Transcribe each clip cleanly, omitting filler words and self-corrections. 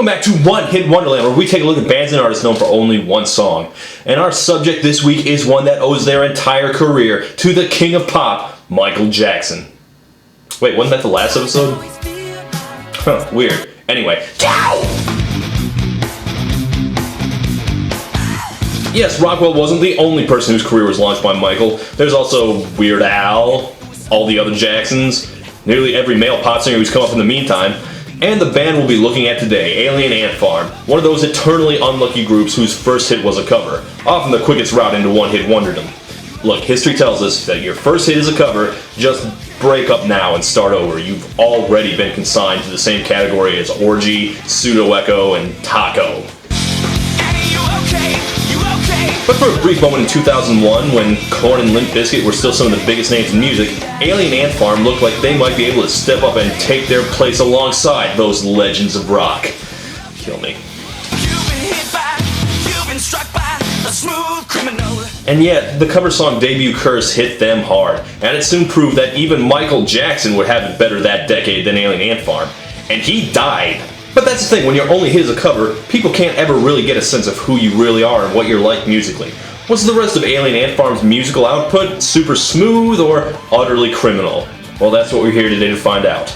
Welcome back to One Hit Wonderland, where we take a look at bands and artists known for only one song. And our subject this week is one that owes their entire career to the king of pop, Michael Jackson. Wait, wasn't that the last episode? Huh, weird. Anyway, yes, Rockwell wasn't the only person whose career was launched by Michael. There's also Weird Al, all the other Jacksons, nearly every male pop singer who's come up in the meantime, and the band we'll be looking at today, Alien Ant Farm, one of those eternally unlucky groups whose first hit was a cover, often the quickest route into one-hit wonderdom. Look, history tells us that your first hit is a cover, just break up now and start over. You've already been consigned to the same category as Orgy, Pseudo Echo, and Taco. But for a brief moment in 2001, when Korn and Limp Bizkit were still some of the biggest names in music, Alien Ant Farm looked like they might be able to step up and take their place alongside those legends of rock. Kill me. And yet, the cover song debut curse hit them hard, and it soon proved that even Michael Jackson would have it better that decade than Alien Ant Farm. And he died. But that's the thing, when your only hit is a cover, people can't ever really get a sense of who you really are and what you're like musically. Was the rest of Alien Ant Farm's musical output super smooth or utterly criminal? Well, that's what we're here today to find out.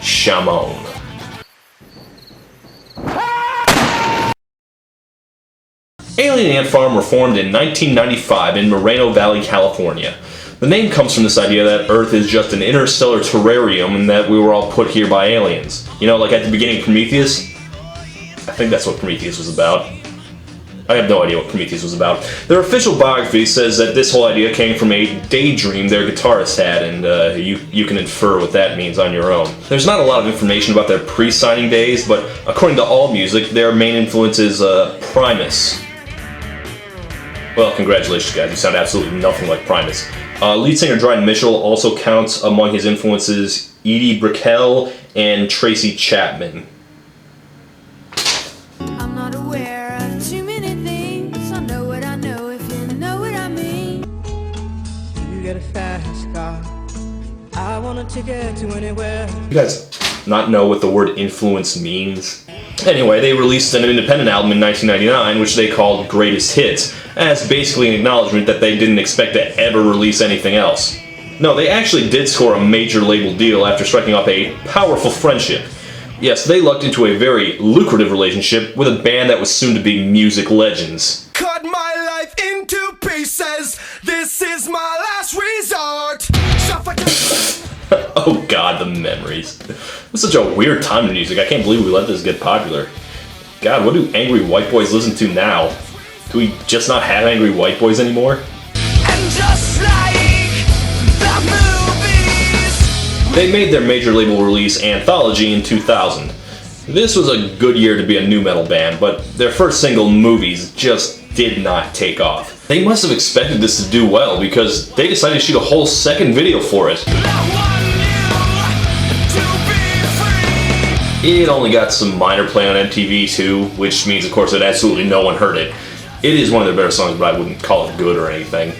Shamon. Alien Ant Farm were formed in 1995 in Moreno Valley, California. The name comes from this idea that Earth is just an interstellar terrarium and that we were all put here by aliens. You know, like at the beginning of Prometheus? I think that's what Prometheus was about. I have no idea what Prometheus was about. Their official biography says that this whole idea came from a daydream their guitarist had, and you can infer what that means on your own. There's not a lot of information about their pre-signing days, but according to AllMusic, their main influence is Primus. Well, congratulations guys, you sound absolutely nothing like Primus. Lead singer Dryden Mitchell also counts among his influences Edie Brickell and Tracy Chapman. I'm not aware of too many things. I know what I know if you know what I mean. You get a fast car. I want a ticket to anywhere. You guys not know what the word influence means? Anyway, they released an independent album in 1999, which they called Greatest Hits, as basically an acknowledgement that they didn't expect to ever release anything else. No, they actually did score a major label deal after striking up a powerful friendship. Yes, they lucked into a very lucrative relationship with a band that was soon to be music legends. Cut my life into pieces. This is my last resort. Oh god, the memories. It was such a weird time in music. I can't believe we let this get popular. God, what do angry white boys listen to now? Do we just not have angry white boys anymore? And just like the movies. They made their major label release Anthology in 2000. This was a good year to be a nu metal band, but their first single, Movies, just did not take off. They must have expected this to do well because they decided to shoot a whole second video for it. It only got some minor play on MTV too, which means of course that absolutely no one heard it. It is one of their better songs, but I wouldn't call it good or anything.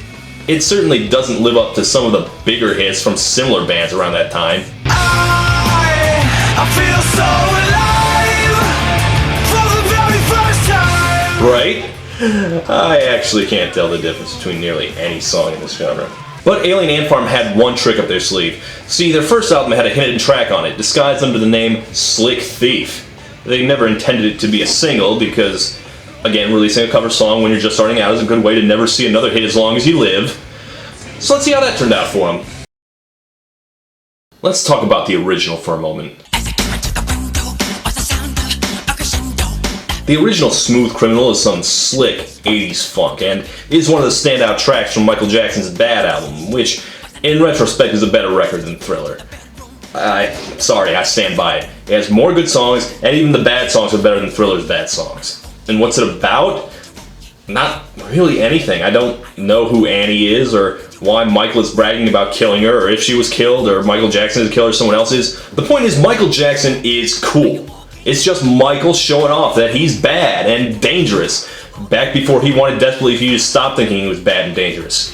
It certainly doesn't live up to some of the bigger hits from similar bands around that time. I feel so alive for the very first time. Right? I actually can't tell the difference between nearly any song in this genre. But Alien Ant Farm had one trick up their sleeve. See, their first album had a hidden track on it, disguised under the name Slick Thief. They never intended it to be a single because, again, releasing a cover song when you're just starting out is a good way to never see another hit as long as you live. So let's see how that turned out for them. Let's talk about the original for a moment. The original Smooth Criminal is some slick 80s funk, and is one of the standout tracks from Michael Jackson's Bad album, which, in retrospect, is a better record than Thriller. Sorry, I stand by it. It has more good songs, and even the bad songs are better than Thriller's bad songs. And what's it about? Not really anything. I don't know who Annie is, or why Michael is bragging about killing her, or if she was killed, or Michael Jackson is killed, or someone else is. The point is, Michael Jackson is cool. It's just Michael showing off that he's bad and dangerous, back before he wanted desperately for you to stop thinking he was bad and dangerous.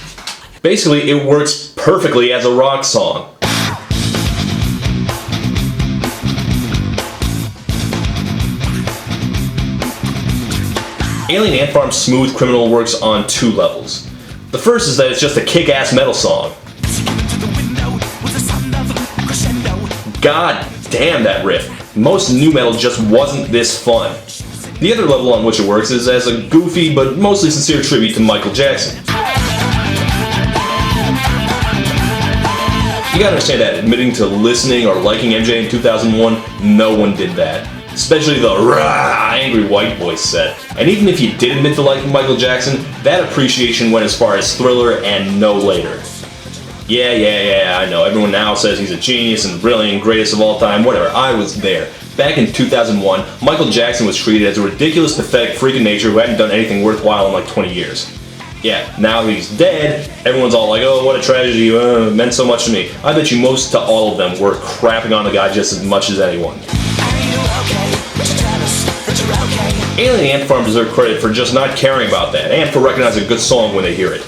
Basically, it works perfectly as a rock song. Alien Ant Farm's Smooth Criminal works on two levels. The first is that it's just a kick-ass metal song. God damn that riff. Most new metal just wasn't this fun. The other level on which it works is as a goofy but mostly sincere tribute to Michael Jackson. You gotta understand that admitting to listening or liking MJ in 2001, no one did that. Especially the rah, angry white voice set. And even if you did admit to liking Michael Jackson, that appreciation went as far as Thriller and no later. Yeah, I know. Everyone now says he's a genius and brilliant, greatest of all time, whatever. I was there. Back in 2001, Michael Jackson was treated as a ridiculous, pathetic freak of nature who hadn't done anything worthwhile in like 20 years. Yeah, now he's dead, everyone's all like, oh, what a tragedy, it meant so much to me. I bet you most to all of them were crapping on the guy just as much as anyone. Alien Ant Farm deserve credit for just not caring about that, and for recognizing a good song when they hear it.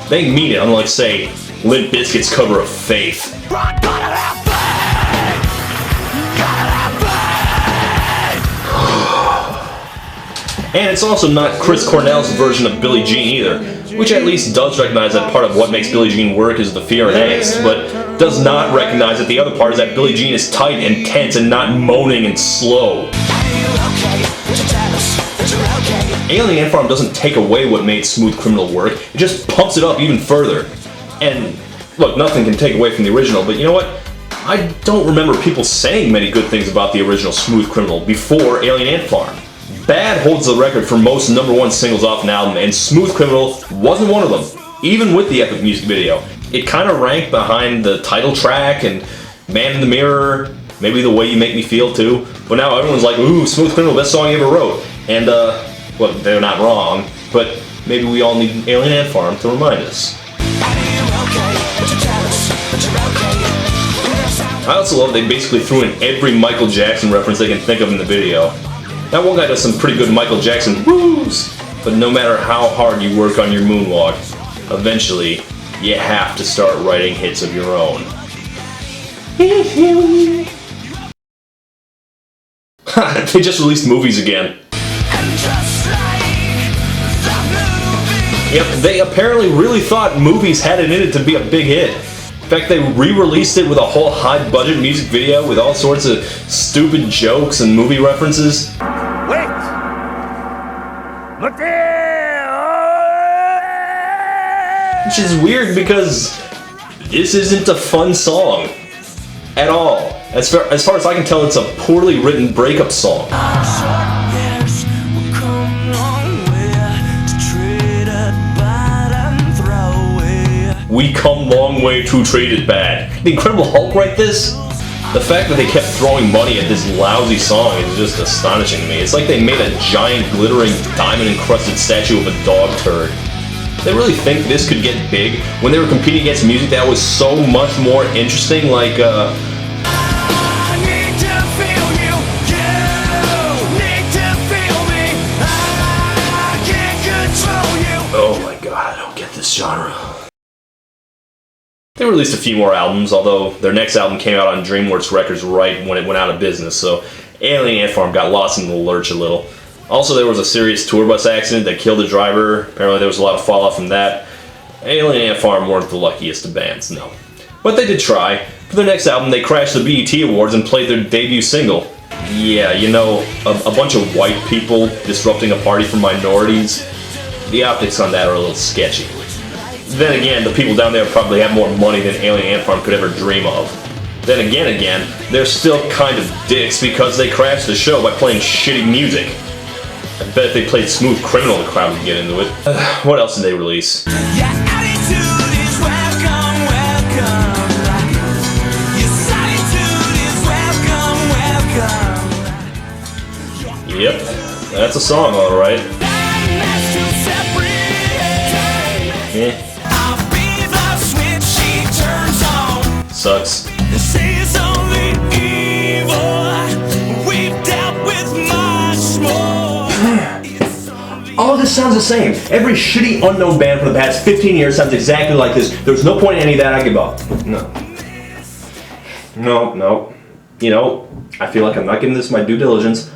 They mean it, unlike, say, Limp Bizkit's cover of Faith. And it's also not Chris Cornell's version of Billie Jean either, which at least does recognize that part of what makes Billie Jean work is the fear and angst, but does not recognize that the other part is that Billie Jean is tight and tense and not moaning and slow. Alien Ant Farm doesn't take away what made Smooth Criminal work, it just pumps it up even further. And look, nothing can take away from the original, but you know what? I don't remember people saying many good things about the original Smooth Criminal before Alien Ant Farm. Bad holds the record for most #1 singles off an album, and Smooth Criminal wasn't one of them, even with the epic music video. It kind of ranked behind the title track and Man in the Mirror, maybe The Way You Make Me Feel too, but now everyone's like, ooh, Smooth Criminal, best song you ever wrote. And, well, they're not wrong, but maybe we all need Alien Ant Farm to remind us. I also love they basically threw in every Michael Jackson reference they can think of in the video. That one guy does some pretty good Michael Jackson woos, but no matter how hard you work on your moonwalk, eventually you have to start writing hits of your own. They just released movies again. Yep, they apparently really thought movies had it in it to be a big hit. In fact, they re-released it with a whole high-budget music video with all sorts of stupid jokes and movie references. Wait! Look there! Which is weird because this isn't a fun song at all. As far as I can tell, it's a poorly written breakup song. We come long way to trade it bad. The Incredible Hulk write this? The fact that they kept throwing money at this lousy song is just astonishing to me. It's like they made a giant glittering diamond-encrusted statue of a dog turd. They really think this could get big when they were competing against music that was so much more interesting, like, I need to feel you, you need to feel me, I can't control you. oh my god, I don't get this genre. They released a few more albums, although their next album came out on DreamWorks Records right when it went out of business, so Alien Ant Farm got lost in the lurch a little. Also, there was a serious tour bus accident that killed the driver. Apparently there was a lot of fallout from that. Alien Ant Farm weren't the luckiest of bands, no. But they did try. For their next album, they crashed the BET Awards and played their debut single. Yeah, you know, a bunch of white people disrupting a party for minorities. The optics on that are a little sketchy. Then again, the people down there probably have more money than Alien Ant Farm could ever dream of. Then again, they're still kind of dicks because they crashed the show by playing shitty music. I bet if they played Smooth Criminal, the crowd would get into it. What else did they release? Your attitude is welcome, welcome. Your solitude is welcome, welcome. Yep, that's a song, alright. Yeah. Sucks. She's only evil. We've dealt with much more. All of this sounds the same. Every shitty unknown band for the past 15 years sounds exactly like this. There's no point in any of that. I give up. No. You know, I feel like I'm not giving this my due diligence.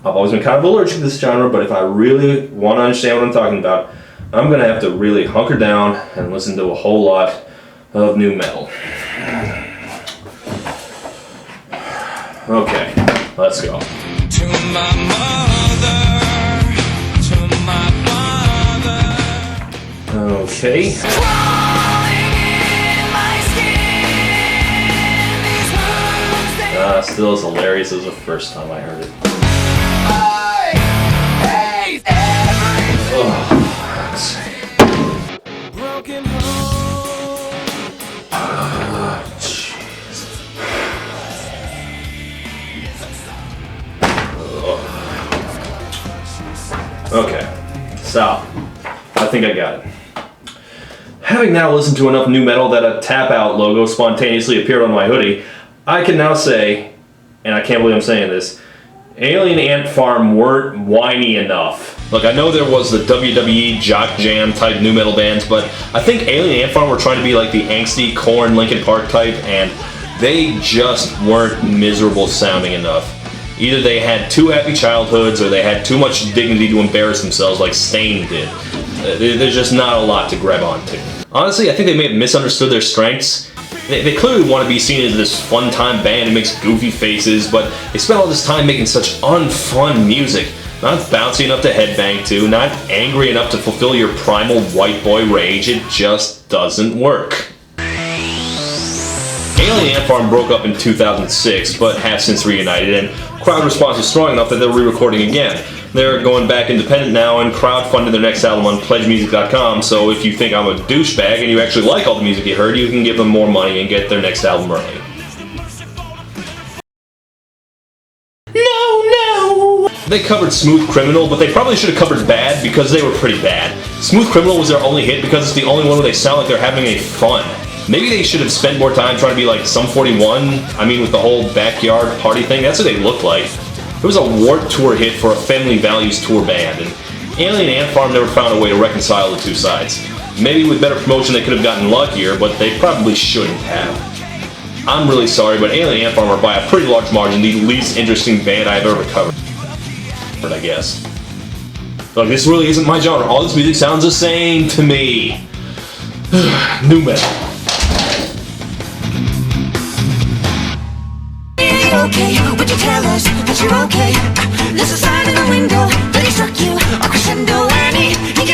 I've always been kind of allergic to this genre, but if I really want to understand what I'm talking about, I'm going to have to really hunker down and listen to a whole lot of new metal. Okay, let's go. To my mother, to my father. Okay. Crawling in my skin, these wounds they Still as hilarious as the first time I heard it. hate everything. Oh, let's see. Broken home. Okay, stop. I think I got it. Having now listened to enough new metal that a Tap Out logo spontaneously appeared on my hoodie, I can now say, and I can't believe I'm saying this, Alien Ant Farm weren't whiny enough. Look, I know there was the WWE Jock Jam type new metal bands, but I think Alien Ant Farm were trying to be like the angsty Korn Linkin Park type, and they just weren't miserable sounding enough. Either they had too happy childhoods or they had too much dignity to embarrass themselves like Stain did. There's just not a lot to grab onto. Honestly, I think they may have misunderstood their strengths. They clearly want to be seen as this fun-time band who makes goofy faces, but they spent all this time making such unfun music. Not bouncy enough to headbang to, not angry enough to fulfill your primal white boy rage. It just doesn't work. Alien Ant Farm broke up in 2006, but have since reunited, and crowd response was strong enough that they're re-recording again. They're going back independent now and crowdfunded their next album on pledgemusic.com, so if you think I'm a douchebag and you actually like all the music you heard, you can give them more money and get their next album early. No! They covered Smooth Criminal, but they probably should have covered Bad because they were pretty bad. Smooth Criminal was their only hit because it's the only one where they sound like they're having a fun. Maybe they should have spent more time trying to be like Sum 41. I mean, with the whole backyard party thing, that's what they looked like. It was a Warped Tour hit for a Family Values tour band, and Alien Ant Farm never found a way to reconcile the two sides. Maybe with better promotion they could have gotten luckier, but they probably shouldn't have. I'm really sorry, but Alien Ant Farm are by a pretty large margin the least interesting band I've ever covered, I guess. Look, this really isn't my genre. All this music sounds the same to me. New metal. Okay, would you tell us that you're okay? This is